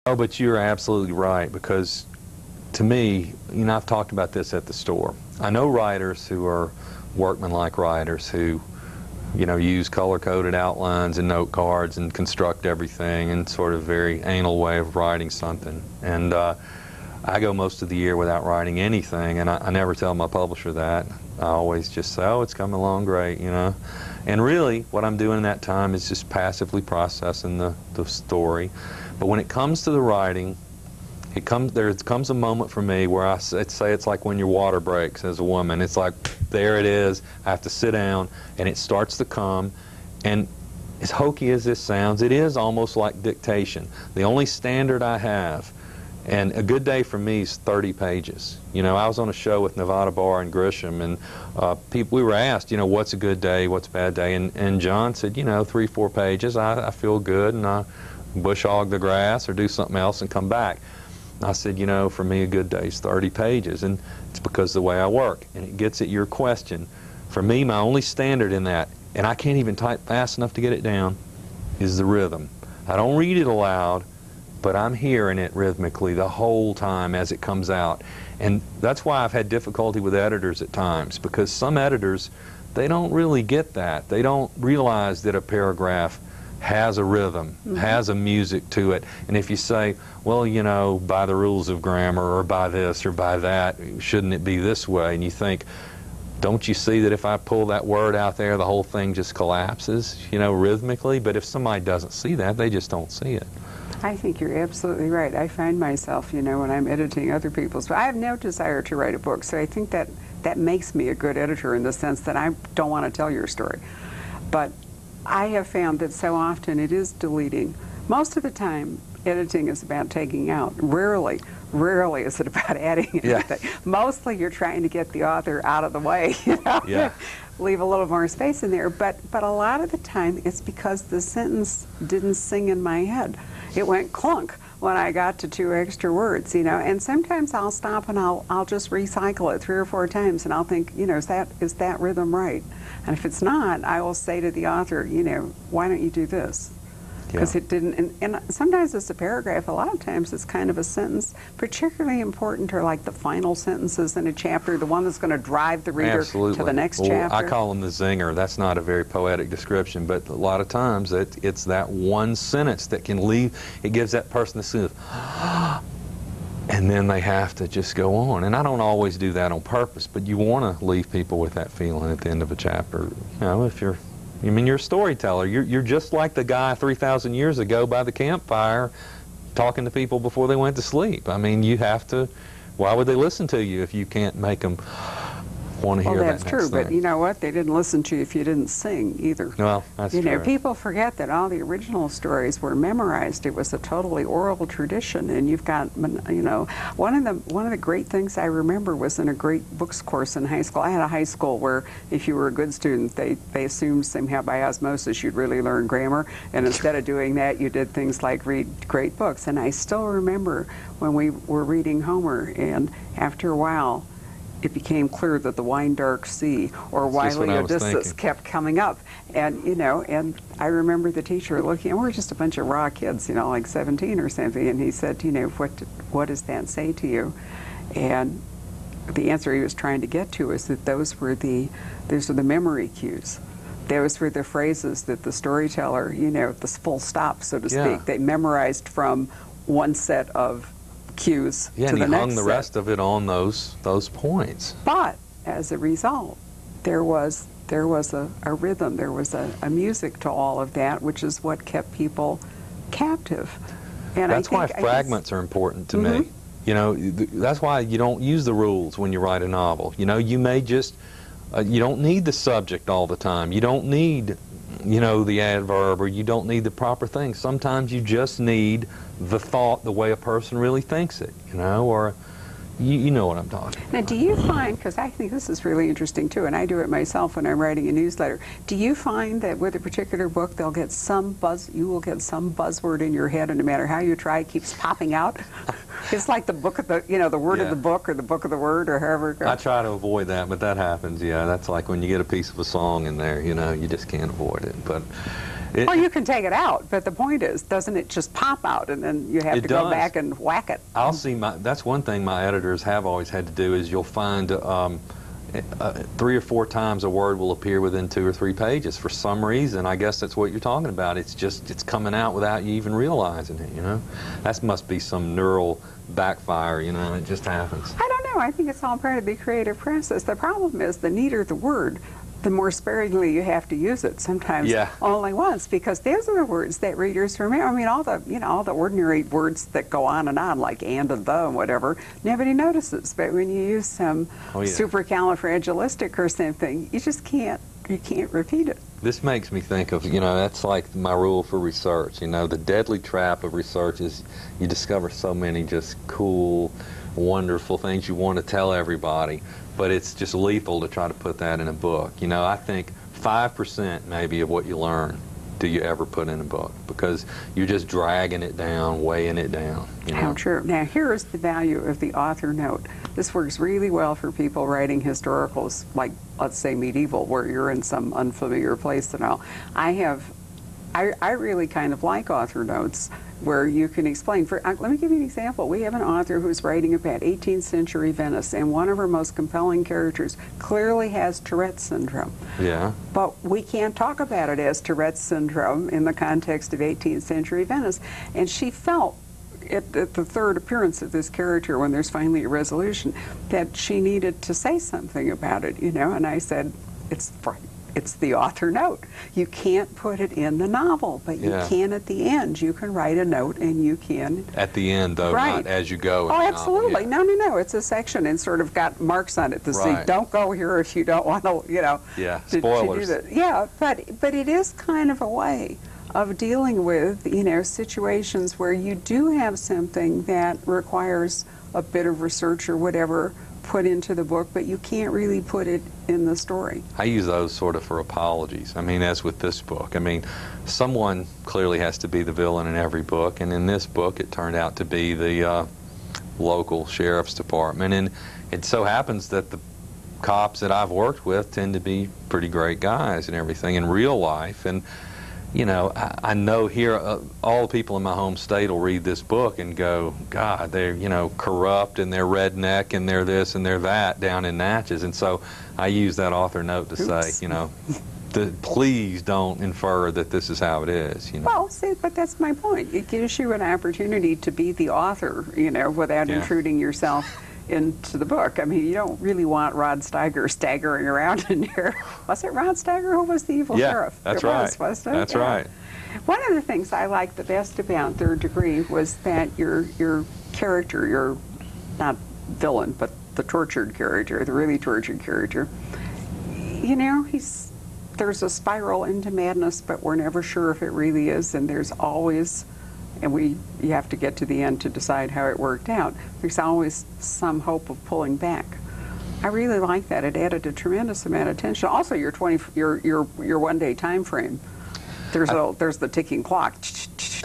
Oh, but you're absolutely right, because to me, you know, I've talked about this at the store. I know writers who are workmanlike writers who, you know, use color-coded outlines and note cards and construct everything in sort of very anal way of writing something. And I go most of the year without writing anything, and I never tell my publisher that. I always just say, oh, it's coming along great, you know. And really, what I'm doing in that time is just passively processing the story. But when it comes to the writing, there comes a moment for me where I say it's like when your water breaks as a woman. It's like, there it is. I have to sit down, and it starts to come. And as hokey as this sounds, it is almost like dictation. The only standard I have, and a good day for me, is 30 pages. You know, I was on a show with Nevada Barr and Grisham, and we were asked, you know, what's a good day, what's a bad day, and John said, you know, 3, 4 pages. I feel good, and I bush hog the grass or do something else and come back. I said, you know, for me a good day is 30 pages, and it's because of the way I work. And it gets at your question. For me, my only standard in that, and I can't even type fast enough to get it down, is the rhythm. I don't read it aloud, but I'm hearing it rhythmically the whole time as it comes out. And that's why I've had difficulty with editors at times, because some editors, they don't really get that. They don't realize that a paragraph has a rhythm, has a music to it. And if you say, well, you know, by the rules of grammar, or by this or by that, shouldn't it be this way? And you think, don't you see that if I pull that word out there, the whole thing just collapses, you know, rhythmically? But if somebody doesn't see that, they just don't see it. I think you're absolutely right. I find myself, you know, when I'm editing other people's, but I have no desire to write a book, so I think that makes me a good editor in the sense that I don't want to tell your story. But I have found that so often it is deleting. Most of the time, editing is about taking out. Rarely is it about adding anything. Yeah. Mostly you're trying to get the author out of the way, you know? Yeah. Leave a little more space in there. But a lot of the time, it's because the sentence didn't sing in my head. It went clunk when I got to 2 extra words, you know. And sometimes I'll stop and I'll just recycle it 3 or 4 times, and I'll think, you know, is that rhythm right? And if it's not, I will say to the author, you know, why don't you do this? Because it didn't, and sometimes it's a paragraph, a lot of times it's kind of a sentence. Particularly important are like the final sentences in a chapter, the one that's going to drive the reader to the next chapter. I call them the zinger. That's not a very poetic description, but a lot of times it's that one sentence that can leave, it gives that person the sense of, and then they have to just go on. And I don't always do that on purpose, but you want to leave people with that feeling at the end of a chapter. You know, if you're, I mean, you're a storyteller. You're just like the guy 3,000 years ago by the campfire talking to people before they went to sleep. I mean, you have to, why would they listen to you if you can't make them want to hear that next thing? Well, that's true, but you know what? They didn't listen to you if you didn't sing either. Well, that's true. You know, people forget that all the original stories were memorized. It was a totally oral tradition, and you've got, you know, one of the great things I remember was in a great books course in high school. I had a high school where if you were a good student, they assumed somehow by osmosis you'd really learn grammar, and instead of doing that, you did things like read great books. And I still remember when we were reading Homer, and after a while, it became clear that the wine dark sea or Wily Odysseus kept coming up. And, you know, and I remember the teacher looking, and we're just a bunch of raw kids, you know, like 17 or something, and he said, you know, what does that say to you? And the answer he was trying to get to is that those were the memory cues. Those were the phrases that the storyteller, you know, the full stop, so to speak, they memorized from one set of cues to the next set. Yeah, and he hung the rest of it on those points. But as a result, there was a rhythm, there was a music to all of that, which is what kept people captive. And that's why fragments are important to me. You know, that's why you don't use the rules when you write a novel. You know, you may just, you don't need the subject all the time. You don't need, you know, the adverb, or you don't need the proper thing. Sometimes you just need the thought the way a person really thinks it, you know, or you know what I'm talking about. Now, do you find, because I think this is really interesting too, and I do it myself when I'm writing a newsletter, do you find that with a particular book you will get some buzzword in your head, and no matter how you try, it keeps popping out? It's like the book of the, you know, the word of the book, or the book of the word, or however it goes. I try to avoid that, but that happens, yeah. That's like when you get a piece of a song in there, you know, you just can't avoid it. But Well, you can take it out, but the point is, doesn't it just pop out, and then you have to go back and whack it? I'll see. That's one thing my editors have always had to do is you'll find 3 or 4 times a word will appear within 2 or 3 pages for some reason. I guess that's what you're talking about. It's coming out without you even realizing it. That must be some neural backfire. It just happens. I don't know. I think it's all part of the creative process. The problem is, the neater the word, the more sparingly you have to use it. Sometimes only once, because those are the words that readers remember. I mean, all the ordinary words that go on, like and the and whatever, nobody notices. But when you use some supercalifragilistic or something, you just can't repeat it. This makes me think of, that's like my rule for research. The deadly trap of research is you discover so many just cool, wonderful things you want to tell everybody, but it's just lethal to try to put that in a book. I think 5% maybe of what you learn do you ever put in a book, because you're just dragging it down, weighing it down. How true. Now, here is the value of the author note. This works really well for people writing historicals, like, let's say, medieval, where you're in some unfamiliar place and all. I really kind of like author notes where you can explain. Let me give you an example. We have an author who's writing about 18th century Venice, and one of her most compelling characters clearly has Tourette's syndrome. Yeah. But we can't talk about it as Tourette's syndrome in the context of 18th century Venice. And she felt at the third appearance of this character, when there's finally a resolution, that she needed to say something about it, and I said, it's the author note. You can't put it in the novel, but you can at the end. You can write a note, and you can... At the end, though, not as you go. Oh, absolutely. No. It's a section and sort of got marks on it to say, don't go here if you don't want to, Yeah, spoilers. To do that. Yeah, but it is kind of a way of dealing with, situations where you do have something that requires a bit of research or whatever put into the book, but you can't really put it in the story. I use those sort of for apologies. I mean, as with this book, someone clearly has to be the villain in every book, and in this book it turned out to be the local sheriff's department, and it so happens that the cops that I've worked with tend to be pretty great guys and everything in real life, and I know here all the people in my home state will read this book and go, God, they're corrupt and they're redneck and they're this and they're that down in Natchez. And so I use that author note to say, please don't infer that this is how it is. Well, see, but that's my point. It gives you an opportunity to be the author, without intruding yourself into the book. You don't really want Rod Steiger staggering around in here. Was it Rod Steiger who was the evil sheriff? That's right. Wasn't it? That's right. One of the things I liked the best about Third Degree was that your character, your not villain, but the tortured character, the really tortured character, there's a spiral into madness, but we're never sure if it really is, and there's always... And you have to get to the end to decide how it worked out. There's always some hope of pulling back. I really like that. It added a tremendous amount of tension. Also, your 1-day time frame. There's the ticking clock.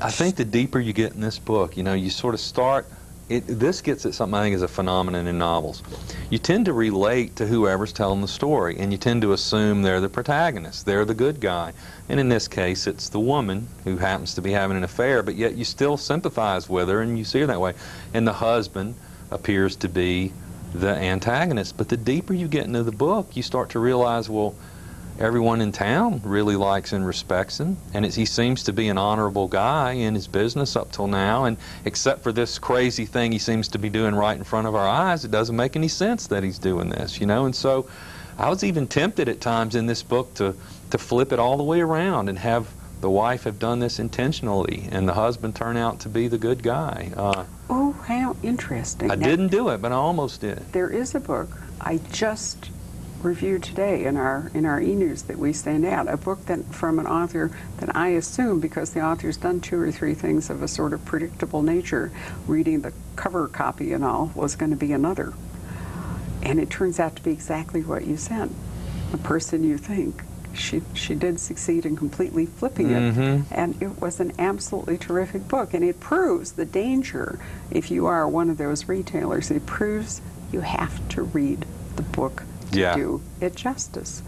I think the deeper you get in this book, you sort of start. This gets at something I think is a phenomenon in novels. You tend to relate to whoever's telling the story, and you tend to assume they're the protagonist, they're the good guy. And in this case, it's the woman who happens to be having an affair, but yet you still sympathize with her and you see her that way. And the husband appears to be the antagonist. But the deeper you get into the book, you start to realize, well, everyone in town really likes and respects him, and he seems to be an honorable guy in his business up till now, and except for this crazy thing he seems to be doing right in front of our eyes, it doesn't make any sense that he's doing this, and so I was even tempted at times in this book to flip it all the way around and have the wife have done this intentionally and the husband turn out to be the good guy. Oh, how interesting. I didn't do it, but I almost did. There is a book I just reviewed today in our e-news that we send out, a book from an author that I assume, because the author's done 2 or 3 things of a sort of predictable nature, reading the cover copy and all, was going to be another. And it turns out to be exactly what you said. The person you think, she did succeed in completely flipping it. And it was an absolutely terrific book. And it proves the danger, if you are one of those retailers, it proves you have to read the book to do it justice.